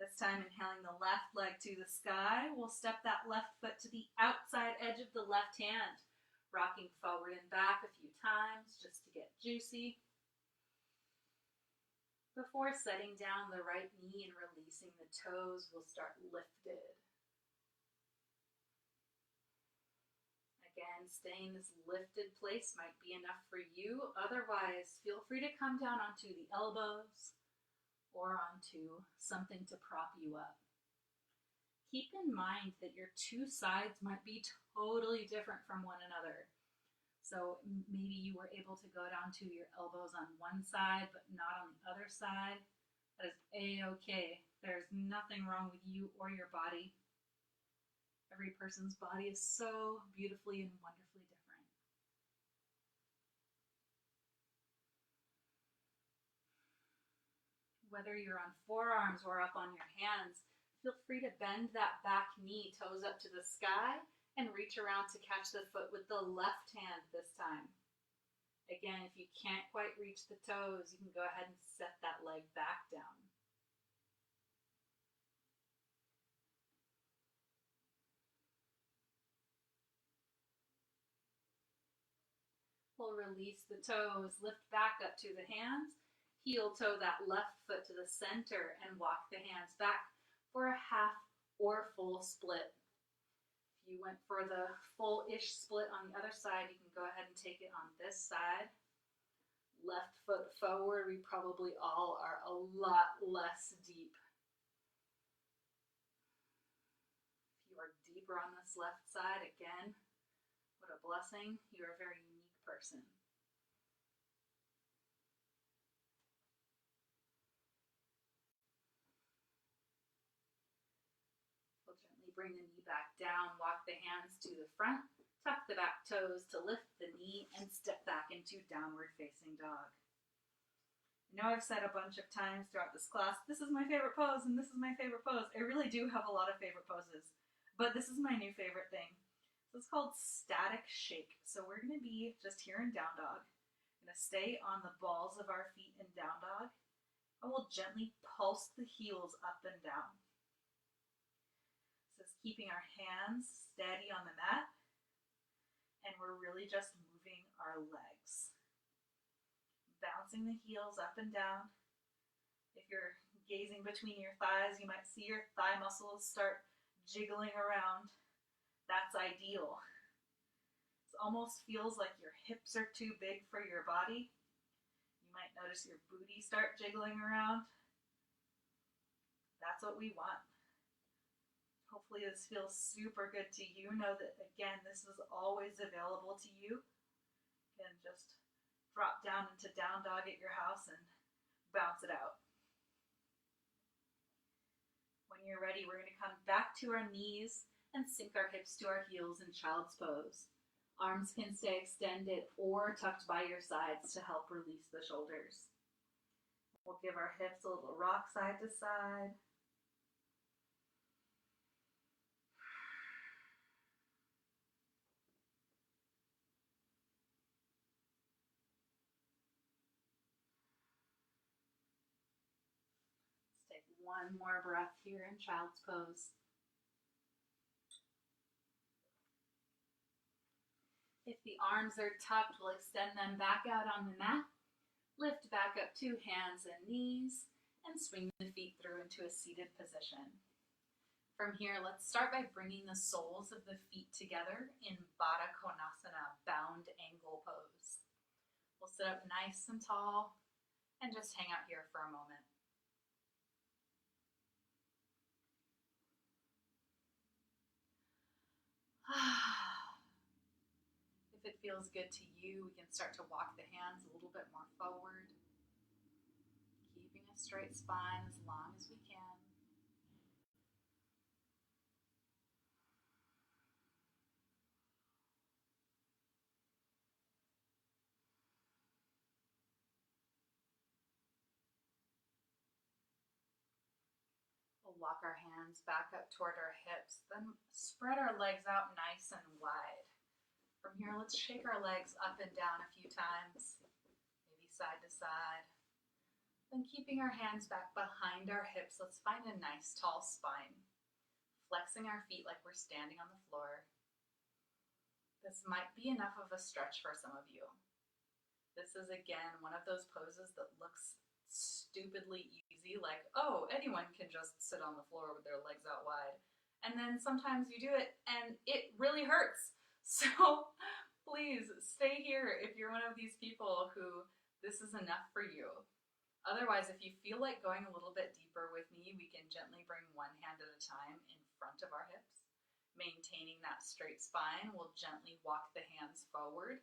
This time, inhaling the left leg to the sky, we'll step that left foot to the outside edge of the left hand, rocking forward and back a few times just to get juicy. Before setting down the right knee and releasing the toes, we'll start lifted. Again, staying in this lifted place might be enough for you. Otherwise, feel free to come down onto the elbows or onto something to prop you up. Keep in mind that your two sides might be totally different from one another. So maybe you were able to go down to your elbows on one side, but not on the other side. That is a-okay. There's nothing wrong with you or your body. Every person's body is so beautifully and wonderfully different. Whether you're on forearms or up on your hands, feel free to bend that back knee, toes up to the sky, and reach around to catch the foot with the left hand this time. Again, if you can't quite reach the toes, you can go ahead and set that leg back down. We'll release the toes, lift back up to the hands, heel toe that left foot to the center, and walk the hands back for a half or full split. If you went for the full-ish split on the other side, you can go ahead and take it on this side. Left foot forward, we probably all are a lot less deep. If you are deeper on this left side, again, what a blessing. You are a very unique person. We'll gently bring the knee back down, walk the hands to the front, tuck the back toes to lift the knee, and step back into downward facing dog. I know I've said a bunch of times throughout this class, this is my favorite pose and this is my favorite pose. I really do have a lot of favorite poses, but this is my new favorite thing. So it's called static shake. So we're going to be just here in down dog. We're going to stay on the balls of our feet in down dog, and we'll gently pulse the heels up and down. So it's keeping our hands steady on the mat, and we're really just moving our legs. Bouncing the heels up and down. If you're gazing between your thighs, you might see your thigh muscles start jiggling around. That's ideal. It almost feels like your hips are too big for your body. You might notice your booty start jiggling around. That's what we want. Hopefully this feels super good to you. Know that, again, this is always available to you. You can just drop down into down dog at your house and bounce it out. When you're ready, we're going to come back to our knees and sink our hips to our heels in child's pose. Arms can stay extended or tucked by your sides to help release the shoulders. We'll give our hips a little rock side to side. Let's take one more breath here in child's pose. If the arms are tucked, we'll extend them back out on the mat. Lift back up to hands and knees and swing the feet through into a seated position. From here, let's start by bringing the soles of the feet together in Baddha Konasana, bound angle pose. We'll sit up nice and tall and just hang out here for a moment. If it feels good to you, we can start to walk the hands a little bit more forward, keeping a straight spine as long as we can. We'll walk our hands back up toward our hips, then spread our legs out nice and wide. From here, let's shake our legs up and down a few times, maybe side to side. Then keeping our hands back behind our hips, let's find a nice tall spine. Flexing our feet like we're standing on the floor. This might be enough of a stretch for some of you. This is, again, one of those poses that looks stupidly easy, like, oh, anyone can just sit on the floor with their legs out wide. And then sometimes you do it and it really hurts. So please stay here if you're one of these people who this is enough for you. Otherwise, if you feel like going a little bit deeper with me, we can gently bring one hand at a time in front of our hips. Maintaining that straight spine, we'll gently walk the hands forward,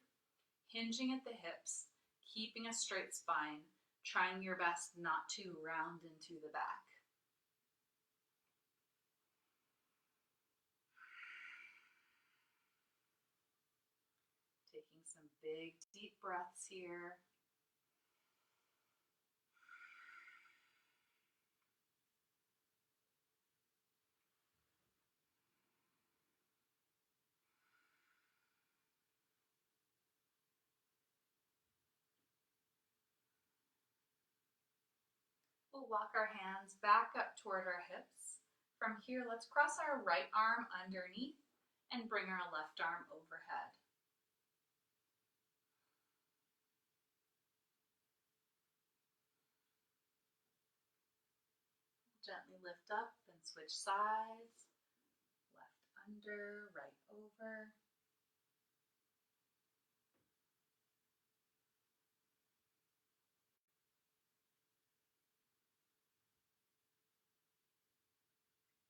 hinging at the hips, keeping a straight spine, trying your best not to round into the back. Taking some big, deep breaths here. We'll walk our hands back up toward our hips. From here, let's cross our right arm underneath and bring our left arm overhead. Gently lift up and switch sides. Left under, right over.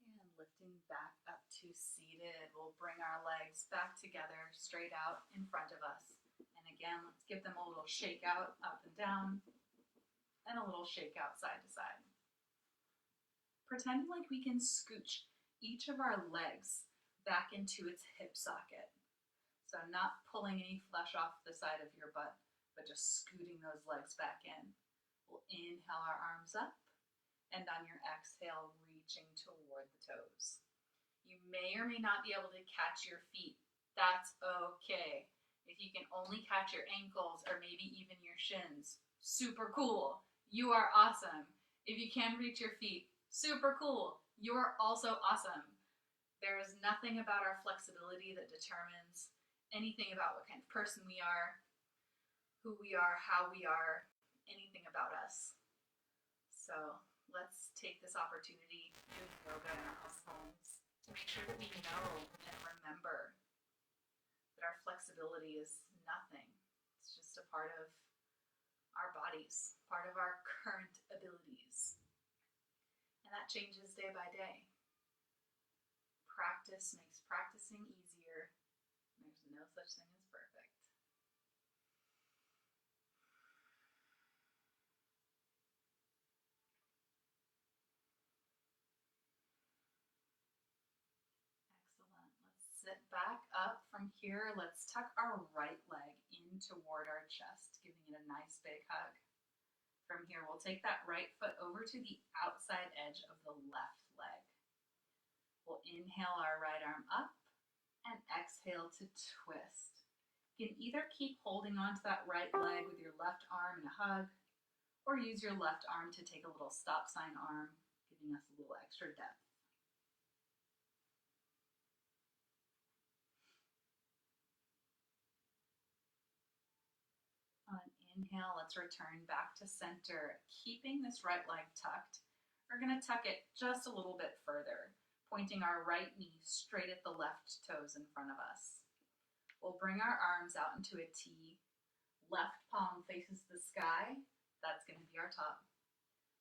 And lifting back up to seated. We'll bring our legs back together, straight out in front of us. And again, let's give them a little shake out, up and down, and a little shake out side to side. Pretend like we can scooch each of our legs back into its hip socket. So not pulling any flesh off the side of your butt, but just scooting those legs back in. We'll inhale our arms up, and on your exhale, reaching toward the toes. You may or may not be able to catch your feet. That's okay. If you can only catch your ankles or maybe even your shins, super cool. You are awesome. If you can reach your feet, super cool. You're also awesome. There is nothing about our flexibility that determines anything about what kind of person we are, who we are, how we are, anything about us. So let's take this opportunity to do yoga in our own homes to make sure that we know and remember that our flexibility is nothing. It's just a part of our bodies, part of our current abilities. And that changes day by day. practice makes practicing easier. There's no such thing as perfect. Excellent. Let's sit back up. From here, let's tuck our right leg in toward our chest, giving it a nice big hug. From here, we'll take that right foot over to the outside edge of the left leg. We'll inhale our right arm up and exhale to twist. You can either keep holding on to that right leg with your left arm in a hug, or use your left arm to take a little stop sign arm, giving us a little extra depth. On an inhale, let's return back to center, keeping this right leg tucked. We're going to tuck it just a little bit further, pointing our right knee straight at the left toes in front of us. We'll bring our arms out into a T. Left palm faces the sky. That's going to be our top.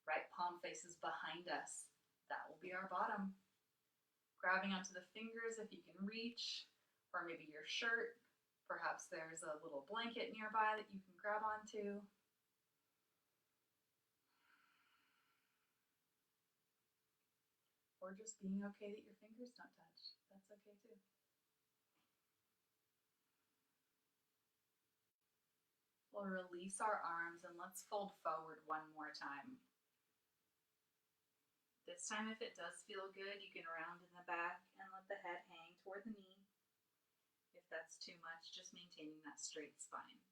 Right palm faces behind us. That will be our bottom. Grabbing onto the fingers if you can reach, or maybe your shirt. Perhaps there's a little blanket nearby that you can grab onto. Or just being okay that your fingers don't touch. That's okay too. We'll release our arms and let's fold forward one more time. This time, if it does feel good, you can round in the back and let the head hang toward the knee. If that's too much, just maintaining that straight spine.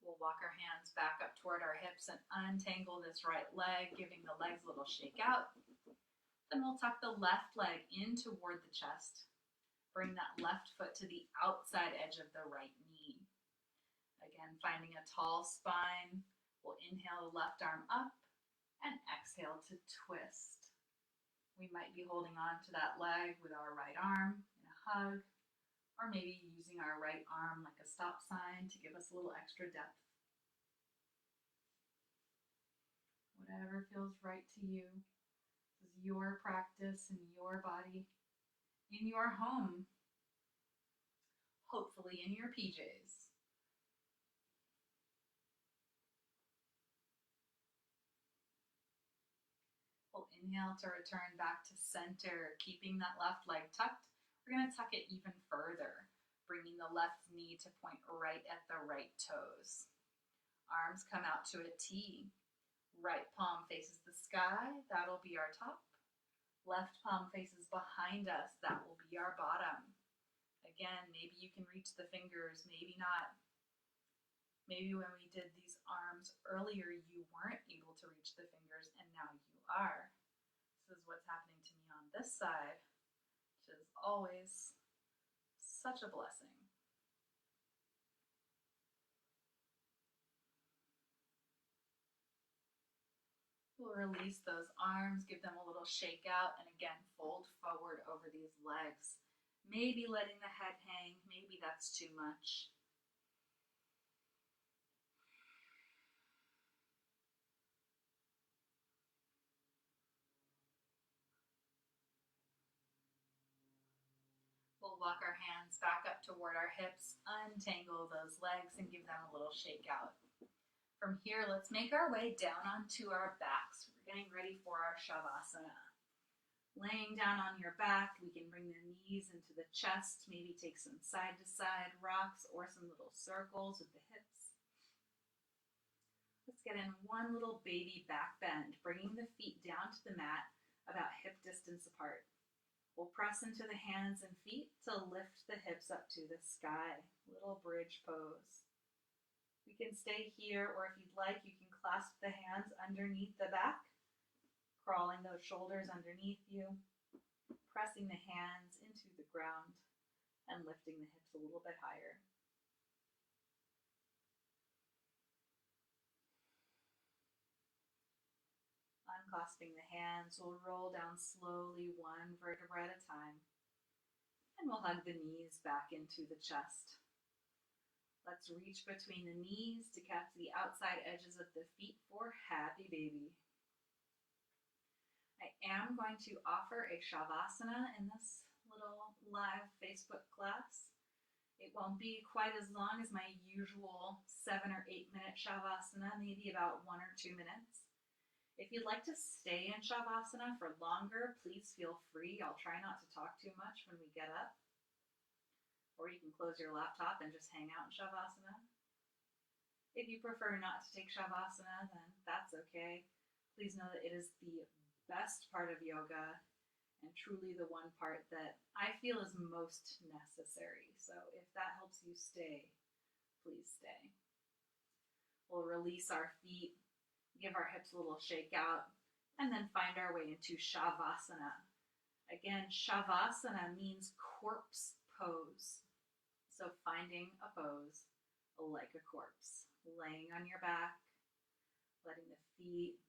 We'll walk our hands back up toward our hips and untangle this right leg, giving the legs a little shake out. Then we'll tuck the left leg in toward the chest. Bring that left foot to the outside edge of the right knee. Again, finding a tall spine. We'll inhale the left arm up and exhale to twist. We might be holding on to that leg with our right arm in a hug, or maybe using our right arm like a stop sign to give us a little extra depth. Whatever feels right to you. This is your practice in your body, in your home, hopefully in your PJs. We'll inhale to return back to center, keeping that left leg tucked. We're going to tuck it even further, bringing the left knee to point right at the right toes. Arms come out to a T. Right palm faces the sky. That'll be our top. Left palm faces behind us. That will be our bottom. Again, maybe you can reach the fingers, maybe not. Maybe when we did these arms earlier, you weren't able to reach the fingers, and now you are. This is what's happening to me on this side, which is always such a blessing. We'll release those arms, give them a little shake out, and again, fold forward over these legs. Maybe letting the head hang, maybe that's too much. We'll walk our hands back up toward our hips, untangle those legs, and give them a little shake out. From here, let's make our way down onto our backs. We're getting ready for our Shavasana. Laying down on your back, we can bring the knees into the chest, maybe take some side-to-side rocks or some little circles with the hips. Let's get in one little baby back bend, bringing the feet down to the mat about hip distance apart. We'll press into the hands and feet to lift the hips up to the sky. Little bridge pose. We can stay here, or if you'd like, you can clasp the hands underneath the back, crawling those shoulders underneath you, pressing the hands into the ground, and lifting the hips a little bit higher. Unclasping the hands, we'll roll down slowly one vertebra at a time. And we'll hug the knees back into the chest. Let Let's reach between the knees to catch the outside edges of the feet for happy baby. I am going to offer a Shavasana in this little live Facebook class. It won't be quite as long as my usual 7 or 8 minute Shavasana, maybe about 1 or 2 minutes. If you'd like to stay in Shavasana for longer, please feel free. I'll try not to talk too much when we get up. Or you can close your laptop and just hang out in Shavasana. If you prefer not to take Shavasana, then that's okay. Please know that it is the best part of yoga and truly the one part that I feel is most necessary. So if that helps you stay, please stay. We'll release our feet, give our hips a little shake out, and then find our way into Shavasana. Again, Shavasana means corpse pose. So finding a pose like a corpse, laying on your back, letting the feet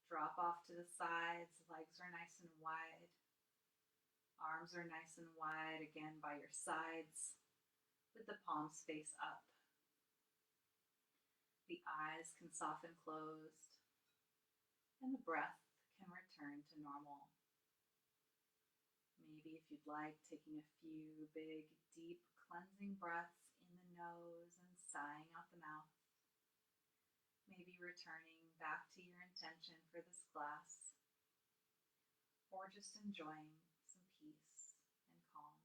drop off to the sides, legs are nice and wide, arms are nice and wide, again by your sides, with the palms face up. The eyes can soften closed, and the breath can return to normal. Maybe if you'd like, taking a few big, deep cleansing breaths in the nose and sighing out the mouth. Maybe returning back to your intention for this class, or just enjoying some peace and calm.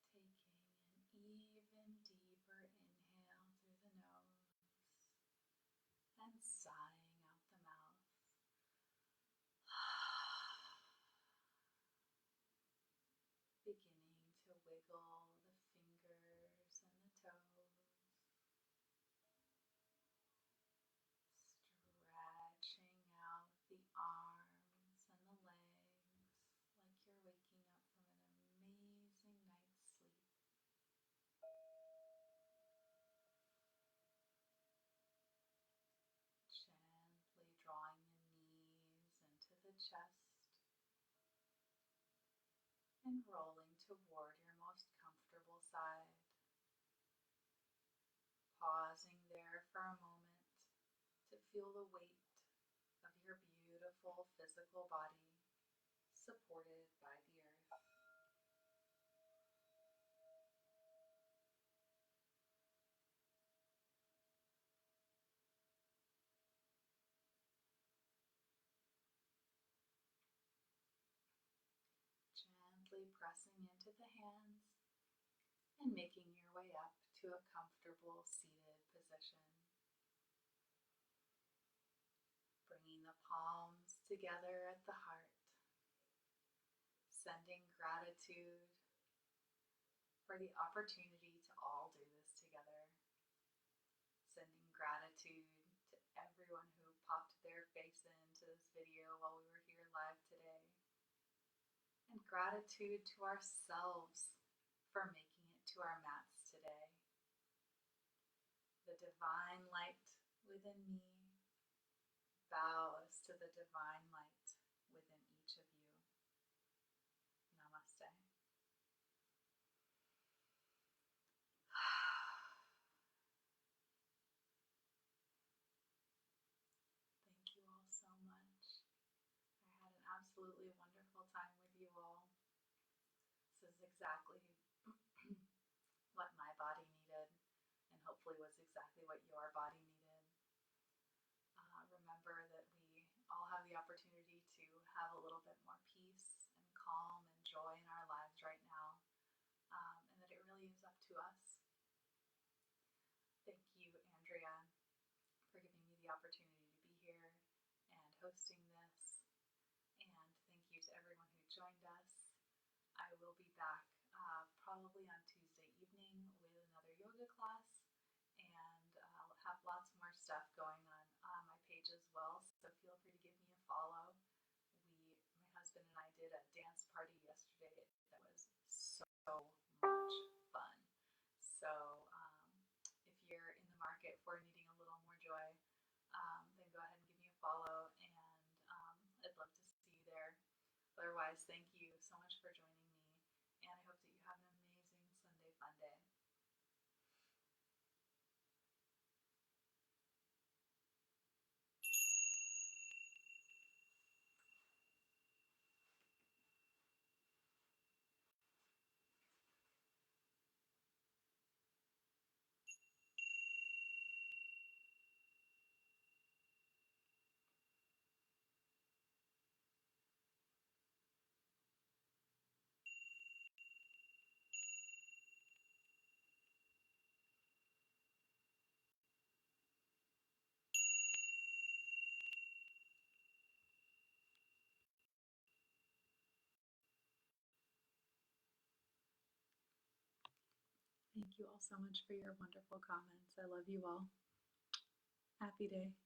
Taking an even deeper inhale through the nose and sighing out the mouth. Beginning to wiggle the fingers and the toes. Stretching out the arms and the legs like you're waking up from an amazing night's sleep. Gently drawing the knees into the chest and rolling toward your most comfortable side. Pausing there for a moment to feel the weight of your beautiful physical body supported by the earth. Gently pressing into the hands and making your way up to a comfortable seated position. Bringing the palms together at the heart, sending gratitude for the opportunity to all do this together. Sending gratitude to everyone who popped their face into this video while we were here live today. And gratitude to ourselves for making it to our mats today. The the divine light within me bows to the divine light within each of you. Namaste. Thank you all so much. I had an absolutely wonderful time with you all. This is exactly what my body needed, and hopefully was exactly what your body needed. Remember that we all have the opportunity to have a little bit more peace and calm and joy in our lives right now, and that it really is up to us. Thank you, Andrea, for giving me the opportunity to be here and hosting this. And thank you to everyone who joined us. I will be back probably on Tuesday evening with another yoga class, and I'll have lots more stuff going on my page as well, so feel free to give me a follow. My husband and I did a dance party yesterday that was so much fun. So if you're in the market for needing a little more joy, then go ahead and give me a follow, and I'd love to see you there. Otherwise, thank you so much for joining me, and I hope that you have an amazing Sunday Funday. Thank you all so much for your wonderful comments. I love you all. Happy day.